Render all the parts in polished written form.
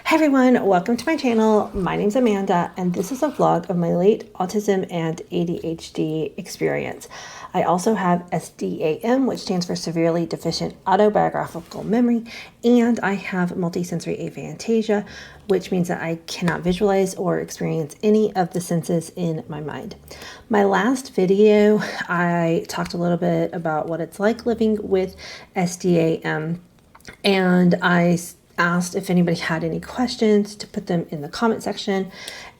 Hi everyone, welcome to my channel. My name's Amanda and this is a vlog of my late autism and ADHD experience. I also have SDAM, which stands for Severely Deficient Autobiographical Memory, and I have multisensory aphantasia, which means that I cannot visualize or experience any of the senses in my mind. My last video, I talked a little bit about what it's like living with SDAM, and I asked if anybody had any questions to put them in the comment section,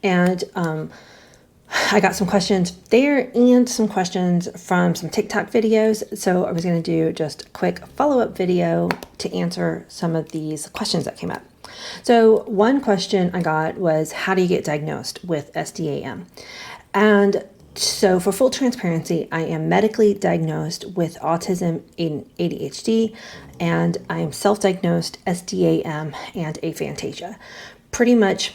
and I got some questions there and some questions from some TikTok videos, so I was going to do just a quick follow-up video to answer some of these questions that came up. So one question I got was, how do you get diagnosed with SDAM? And so for full transparency, I am medically diagnosed with autism and ADHD, and I am self-diagnosed SDAM and aphantasia. Pretty much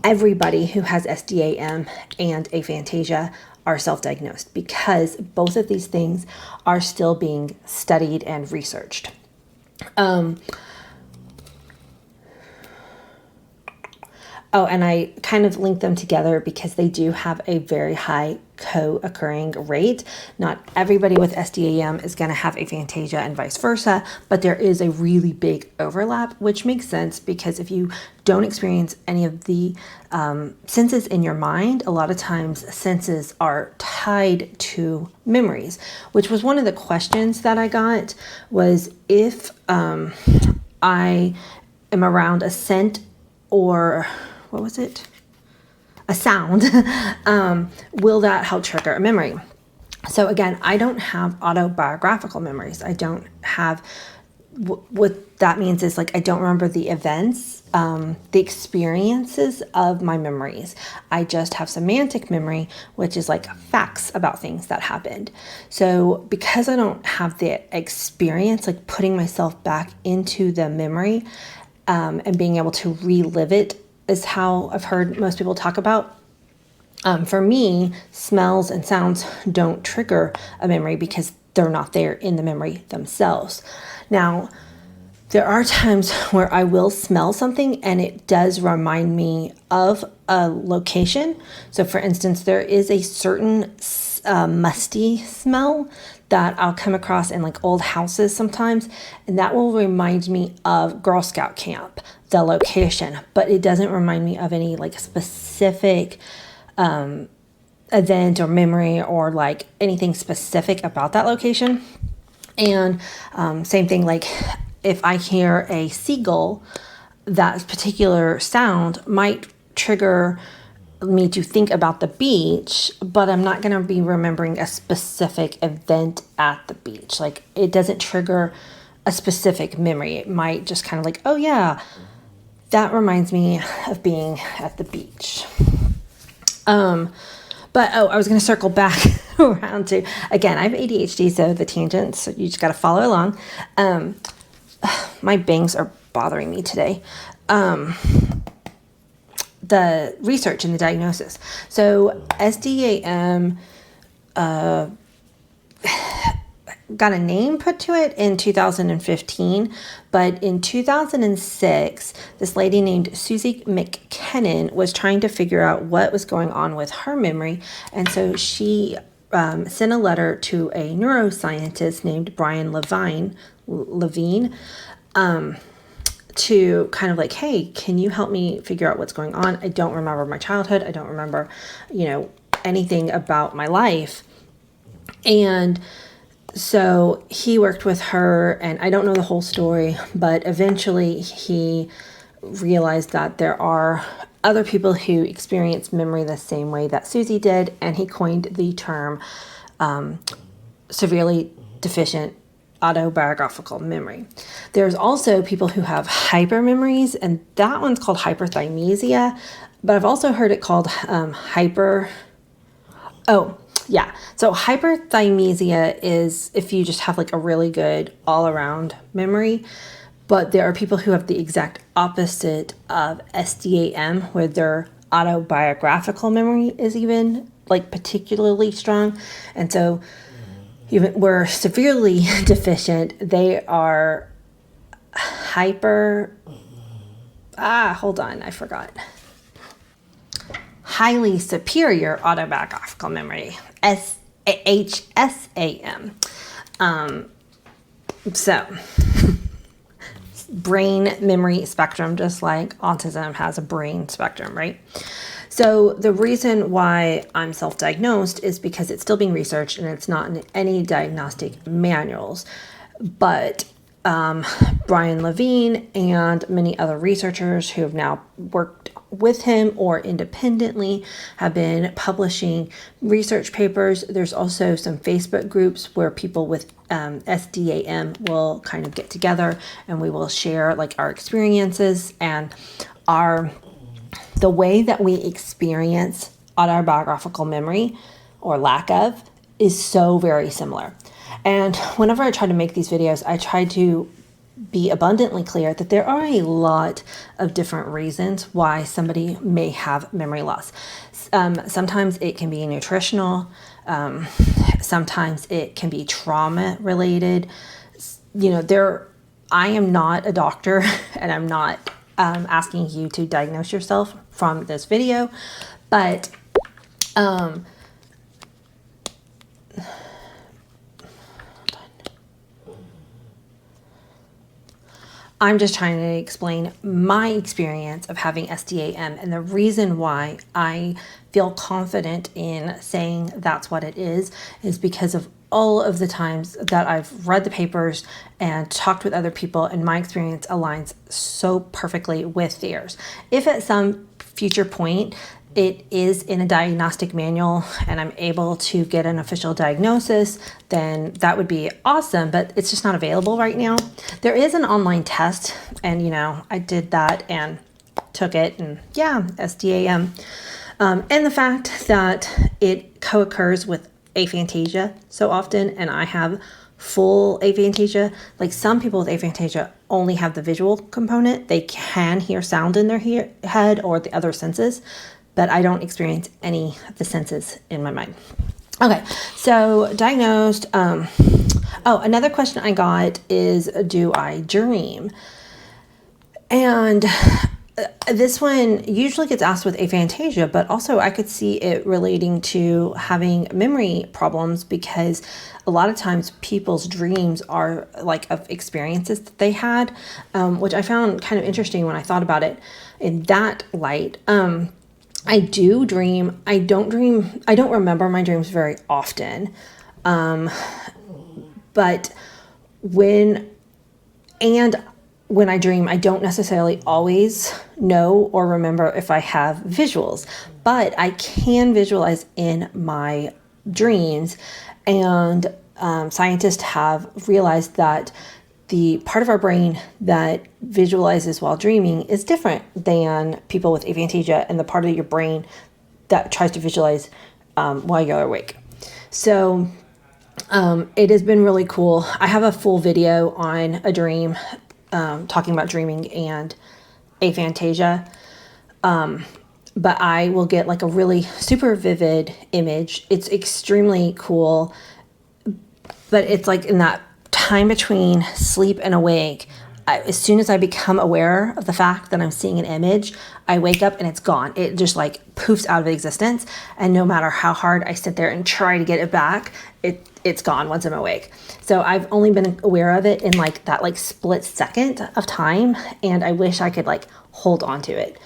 everybody who has SDAM and aphantasia are self-diagnosed because both of these things are still being studied and researched. Oh, and I kind of linked them together because they do have a very high co-occurring rate. Not everybody with SDAM is going to have aphantasia and vice versa, but there is a really big overlap, which makes sense because if you don't experience any of the senses in your mind, a lot of times senses are tied to memories, which was one of the questions that I got, was if I am around a scent or what was it? A sound, will that help trigger a memory? So again, I don't have autobiographical memories. I don't have, what that means is like, I don't remember the events, the experiences of my memories. I just have semantic memory, which is like facts about things that happened. So because I don't have the experience, like putting myself back into the memory, and being able to relive it, is how I've heard most people talk about. For me, smells and sounds don't trigger a memory because they're not there in the memory themselves. Now, there are times where I will smell something and it does remind me of a location. So for instance, there is a certain musty smell that I'll come across in like old houses sometimes, and that will remind me of Girl Scout camp, the location, but it doesn't remind me of any like specific event or memory or like anything specific about that location. And same thing, like if I hear a seagull, that particular sound might trigger me to think about the beach, but I'm not going to be remembering a specific event at the beach. Like it doesn't trigger a specific memory. It might just kind of like, oh yeah, that reminds me of being at the beach. But I was going to circle back around to, again, I have ADHD, so the tangents, so you just got to follow along. My bangs are bothering me today. The research and the diagnosis. So SDAM got a name put to it in 2015, but in 2006, this lady named Susie McKinnon was trying to figure out what was going on with her memory, and so she sent a letter to a neuroscientist named Brian Levine, to kind of like, hey, can you help me figure out what's going on? I don't remember my childhood. I don't remember, anything about my life. And so he worked with her, and I don't know the whole story, but eventually he realized that there are other people who experience memory the same way that Susie did, and he coined the term severely deficient autobiographical memory. There's also people who have hypermemories, and that one's called hyperthymesia, but I've also heard it called so hyperthymesia is if you just have like a really good all-around memory, but there are people who have the exact opposite of SDAM, where their autobiographical memory is even like particularly strong. And so even we're severely deficient, they are hyper hold on, I forgot. Highly superior autobiographical memory, HSAM. So, brain memory spectrum, just like autism has a brain spectrum, right? So the reason why I'm self-diagnosed is because it's still being researched and it's not in any diagnostic manuals. But Brian Levine and many other researchers who have now worked with him or independently have been publishing research papers. There's also some Facebook groups where people with SDAM will kind of get together and we will share like our experiences and the way that we experience autobiographical memory or lack of is so very similar. And whenever I try to make these videos, I try to be abundantly clear that there are a lot of different reasons why somebody may have memory loss. Sometimes it can be nutritional. Sometimes it can be trauma related. I am not a doctor and I'm not asking you to diagnose yourself from this video, but I'm just trying to explain my experience of having SDAM and the reason why I feel confident in saying that's what it is because of all of the times that I've read the papers and talked with other people and my experience aligns so perfectly with theirs. If at some future point it is in a diagnostic manual and I'm able to get an official diagnosis, then that would be awesome, but it's just not available right now. There is an online test and, I did that and took it and yeah, SDAM. And the fact that it co-occurs with aphantasia so often, and I have full aphantasia. Like some people with aphantasia only have the visual component. They can hear sound in their head or the other senses, but I don't experience any of the senses in my mind. Okay, so diagnosed. Another question I got is, do I dream? And this one usually gets asked with aphantasia, but also I could see it relating to having memory problems because a lot of times people's dreams are like of experiences that they had, which I found kind of interesting when I thought about it in that light. I do dream. I don't remember my dreams very often. But when I dream, I don't necessarily always know or remember if I have visuals, but I can visualize in my dreams. And scientists have realized that the part of our brain that visualizes while dreaming is different than people with aphantasia and the part of your brain that tries to visualize while you're awake. So it has been really cool. I have a full video on a dream talking about dreaming and aphantasia. But I will get like a really super vivid image. It's extremely cool, but it's like in that time between sleep and awake, as soon as I become aware of the fact that I'm seeing an image, I wake up and it's gone. It just like poofs out of existence. And no matter how hard I sit there and try to get it back, it's gone once I'm awake. So I've only been aware of it in like that like split second of time. And I wish I could like hold on to it.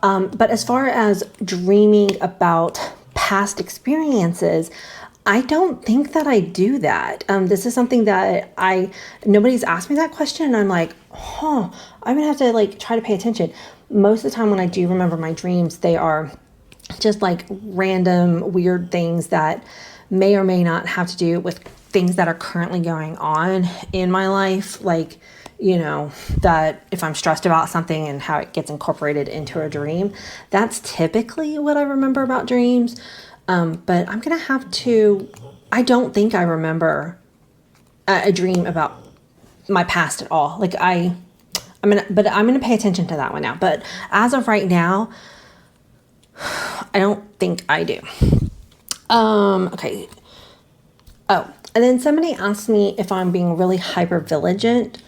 But as far as dreaming about past experiences, I don't think that I do that. This is something that nobody's asked me that question. And I'm like, I'm gonna have to like try to pay attention. Most of the time when I do remember my dreams, they are just like random weird things that may or may not have to do with things that are currently going on in my life. Like, that if I'm stressed about something and how it gets incorporated into a dream, that's typically what I remember about dreams. But I'm going to have to, I don't think I remember a dream about my past at all. Like I'm going to pay attention to that one now. But as of right now, I don't think I do. Okay. Oh, and then somebody asked me if I'm being really hypervigilant,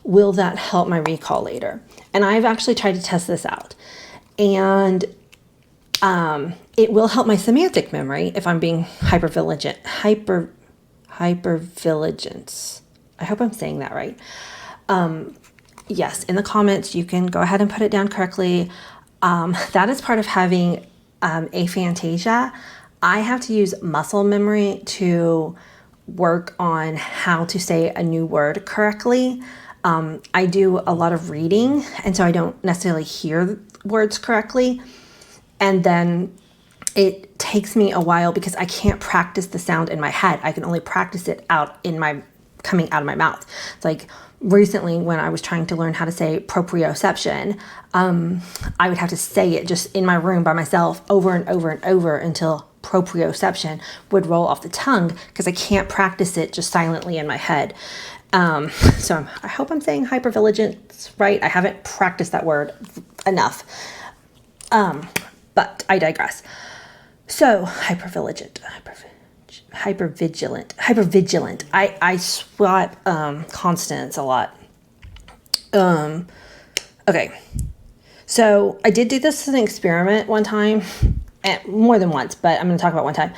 will that help my recall later? And I've actually tried to test this out. And it will help my semantic memory if I'm being hypervigilant. Hypervigilance. I hope I'm saying that right. Yes, in the comments, you can go ahead and put it down correctly. That is part of having aphantasia. I have to use muscle memory to work on how to say a new word correctly. I do a lot of reading, and so I don't necessarily hear words correctly. And then it takes me a while because I can't practice the sound in my head. I can only practice it coming out of my mouth. It's like recently when I was trying to learn how to say proprioception, I would have to say it just in my room by myself over and over and over until proprioception would roll off the tongue because I can't practice it just silently in my head. So I hope I'm saying hypervigilance right. I haven't practiced that word enough. But I digress. So hypervigilant. I swap consonants a lot. Okay. So I did do this as an experiment one time, and more than once, but I'm going to talk about one time.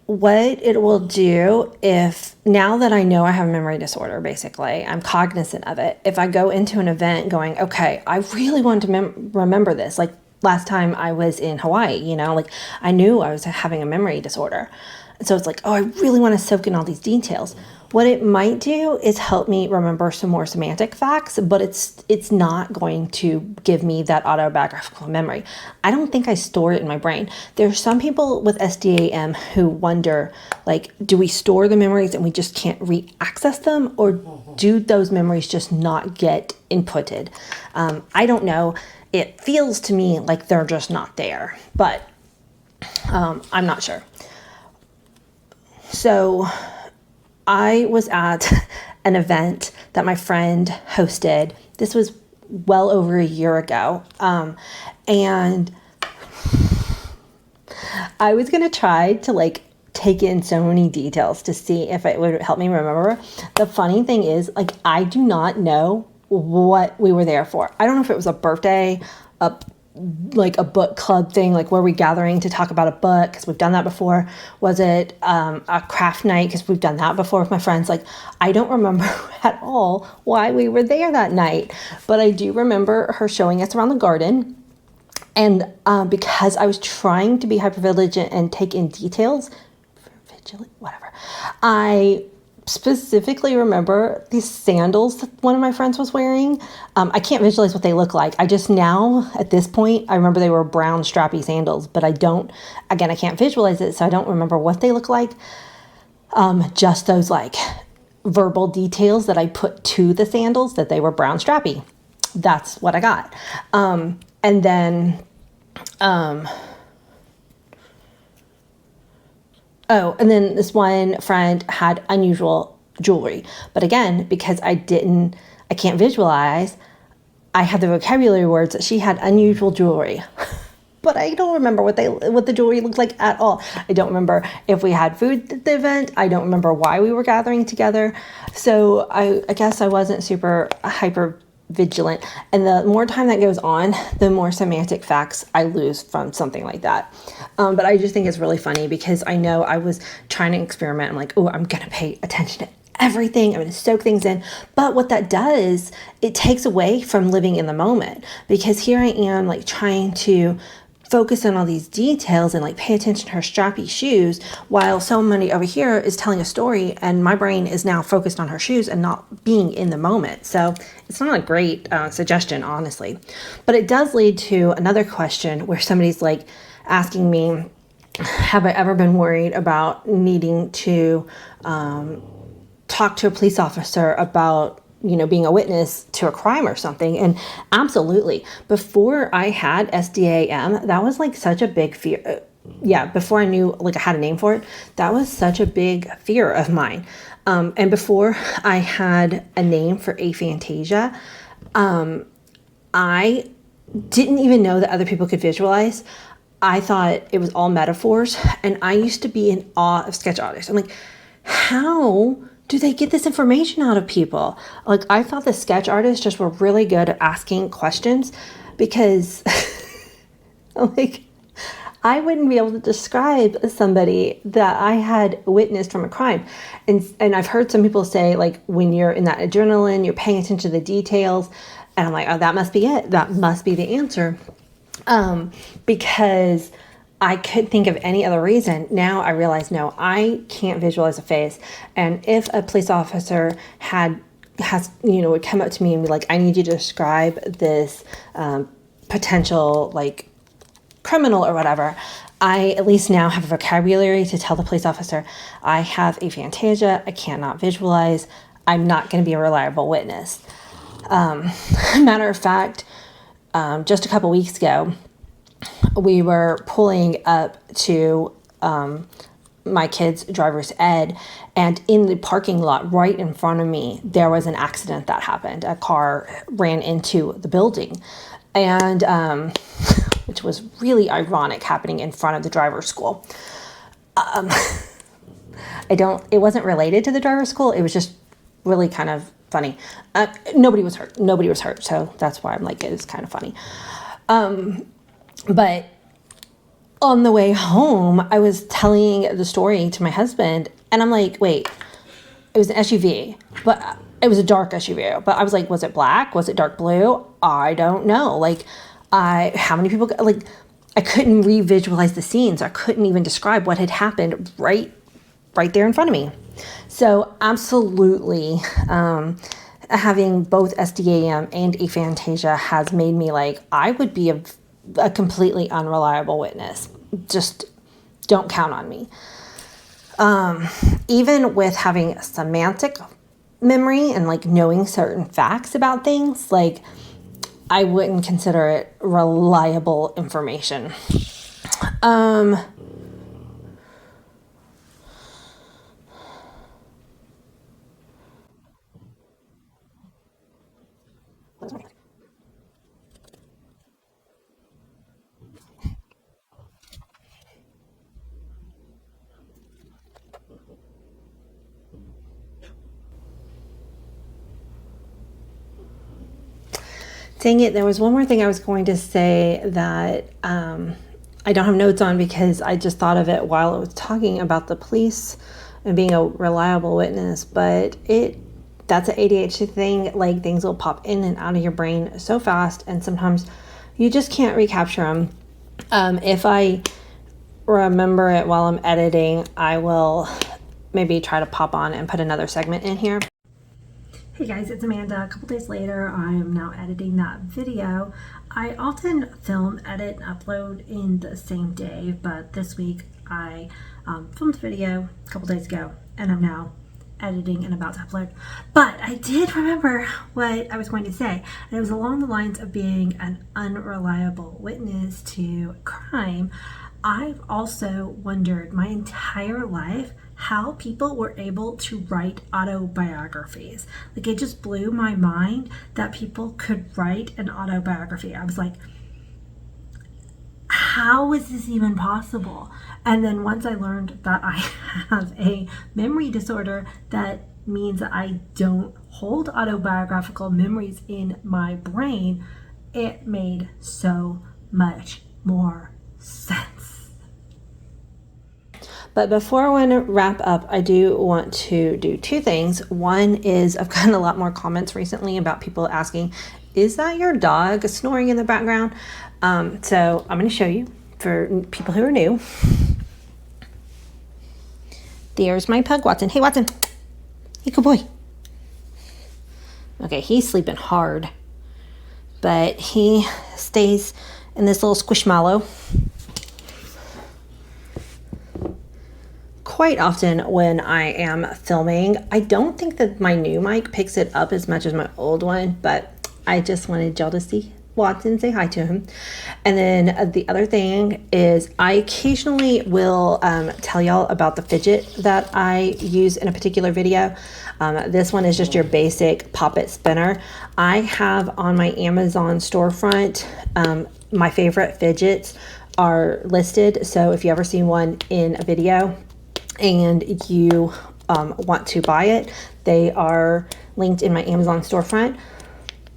What it will do if, now that I know I have a memory disorder, basically, I'm cognizant of it. If I go into an event going, okay, I really want to remember this, like last time I was in Hawaii, like I knew I was having a memory disorder. So it's like, oh, I really want to soak in all these details. What it might do is help me remember some more semantic facts, but it's not going to give me that autobiographical memory. I don't think I store it in my brain. There's some people with SDAM who wonder, like, do we store the memories and we just can't re-access them, or do those memories just not get inputted? I don't know. It feels to me like they're just not there, but I'm not sure. So I was at an event that my friend hosted. This was well over a year ago. And I was going to try to take in so many details to see if it would help me remember. The funny thing is, I do not know what we were there for. I don't know if it was a birthday, a book club thing, were we gathering to talk about a book because we've done that before? Was it a craft night because we've done that before with my friends? I don't remember at all why we were there that night, but I do remember her showing us around the garden. And because I was trying to be hypervigilant and take in details, I specifically remember these sandals that one of my friends was wearing. I can't visualize what they look like. I just now, at this point, I remember they were brown strappy sandals, but I can't visualize it, so I don't remember what they look like. Just those verbal details that I put to the sandals, that they were brown strappy. That's what I got. And then this one friend had unusual jewelry. But again, because I can't visualize, I have the vocabulary words that she had unusual jewelry. But I don't remember what the jewelry looked like at all. I don't remember if we had food at the event. I don't remember why we were gathering together. So I guess I wasn't super hyper vigilant. And the more time that goes on, the more semantic facts I lose from something like that. But I just think it's really funny because I know I was trying to experiment. I'm like, oh, I'm going to pay attention to everything. I'm going to soak things in. But what that does, it takes away from living in the moment, because here I am trying to focus on all these details and pay attention to her strappy shoes, while somebody over here is telling a story and my brain is now focused on her shoes and not being in the moment. So it's not a great suggestion, honestly. But it does lead to another question where somebody's asking me, have I ever been worried about needing to talk to a police officer about being a witness to a crime or something? And absolutely. Before I had SDAM, that was such a big fear. Before I knew I had a name for it, that was such a big fear of mine. And before I had a name for aphantasia, I didn't even know that other people could visualize. I thought it was all metaphors, and I used to be in awe of sketch artists. I'm like, how do they get this information out of people? Like, I thought the sketch artists just were really good at asking questions, because like, I wouldn't be able to describe somebody that I had witnessed from a crime. And I've heard some people say, like, when you're in that adrenaline, you're paying attention to the details. And I'm like, oh, that must be it. That must be the answer. Because I couldn't think of any other reason. Now I realize, no, I can't visualize a face. And if a police officer would come up to me and be like, I need you to describe this potential, like, criminal or whatever, I at least now have a vocabulary to tell the police officer, I have aphantasia, I cannot visualize, I'm not going to be a reliable witness. Matter of fact, just a couple weeks ago, we were pulling up to my kid's driver's ed, and in the parking lot right in front of me, there was an accident that happened. A car ran into the building, and which was really ironic, happening in front of the driver's school. It wasn't related to the driver's school. It was just really kind of funny. Nobody was hurt. So that's why I'm like, it is kind of funny. But on the way home, I was telling the story to my husband, and I'm like, wait, it was an SUV, but it was a dark SUV. But I was like, was it black? Was it dark blue? I don't know. Like, how many people, like, I couldn't revisualize the scenes. I couldn't even describe what had happened right there in front of me. So absolutely, having both SDAM and aphantasia has made me like, I would be a completely unreliable witness. Just don't count on me. Even with having semantic memory and, like, knowing certain facts about things, like, I wouldn't consider it reliable information. Dang it, there was one more thing I was going to say that I don't have notes on, because I just thought of it while I was talking about the police and being a reliable witness. But that's an ADHD thing. Like, things will pop in and out of your brain so fast, and sometimes you just can't recapture them. If I remember it while I'm editing, I will maybe try to pop on and put another segment in here. Hey guys, it's Amanda. A couple days later, I am now editing that video. I often film, edit, and upload in the same day, but this week I filmed a video a couple days ago, and I'm now editing and about to upload. But I did remember what I was going to say, and it was along the lines of being an unreliable witness to crime. I've also wondered my entire life how people were able to write autobiographies. Like, it just blew my mind that people could write an autobiography. I was like, how is this even possible? And then once I learned that I have a memory disorder, that means that I don't hold autobiographical memories in my brain, it made so much more sense. But before I want to wrap up, I do want to do two things. One is, I've gotten a lot more comments recently about people asking, is that your dog snoring in the background? So I'm going to show you for people who are new. There's my pug, Watson. Hey, Watson. Hey, good boy. Okay, he's sleeping hard, but he stays in this little squishmallow. Quite often when I am filming, I don't think that my new mic picks it up as much as my old one, but I just wanted y'all to see Watson, say hi to him. And then the other thing is, I occasionally will tell y'all about the fidget that I use in a particular video. This one is just your basic pop-it spinner. I have on my Amazon storefront, my favorite fidgets are listed. So if you ever see one in a video and you want to buy it, they are linked in my Amazon storefront.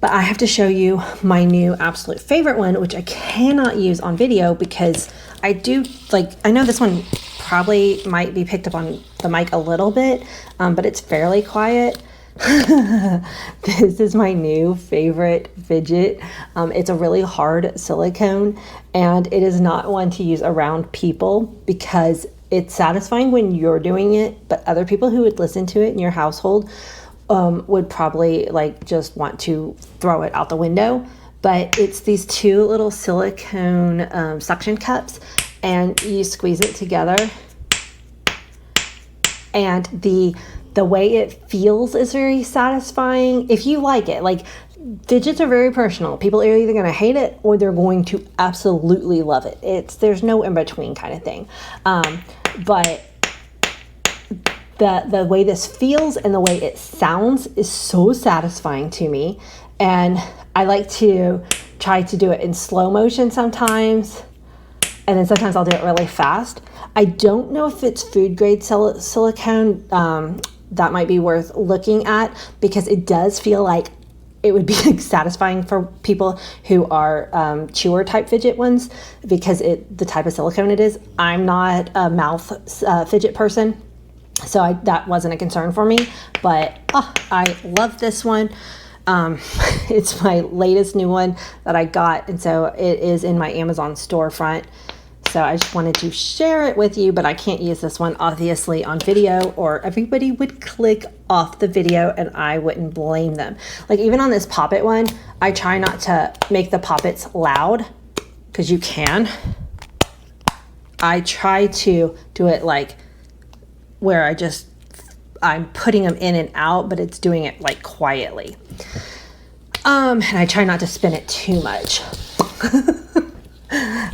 But I have to show you my new absolute favorite one, which I cannot use on video because I do like, I know this one probably might be picked up on the mic a little bit, but it's fairly quiet. This is my new favorite fidget. It's a really hard silicone, and it is not one to use around people because it's satisfying when you're doing it, but other people who would listen to it in your household would probably like just want to throw it out the window. But it's these two little silicone suction cups, and you squeeze it together, and the way it feels is very satisfying if you like it. Like, fidgets are very personal. People are either going to hate it or they're going to absolutely love it. There's no in between kind of thing. But the way this feels and the way it sounds is so satisfying to me. And I like to try to do it in slow motion sometimes, and then sometimes I'll do it really fast. I don't know if it's food grade silicone. That might be worth looking at because it does feel like it would be satisfying for people who are chewer type fidget ones because the type of silicone it is. I'm not a mouth fidget person, so that wasn't a concern for me, but I love this one. It's my latest new one that I got, and so it is in my Amazon storefront. So I just wanted to share it with you, but I can't use this one obviously on video, or everybody would click off the video and I wouldn't blame them. Like, even on this Pop It one, I try not to make the Pop-Its loud because you can. I try to do it like where I'm putting them in and out, but it's doing it like quietly. And I try not to spin it too much.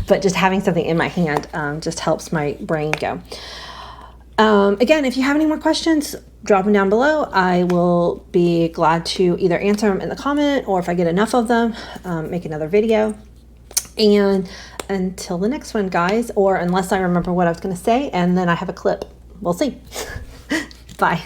But just having something in my hand just helps my brain go. Again, if you have any more questions, drop them down below. I will be glad to either answer them in the comment, or if I get enough of them, make another video. And until the next one, guys, or unless I remember what I was going to say and then I have a clip. We'll see. Bye.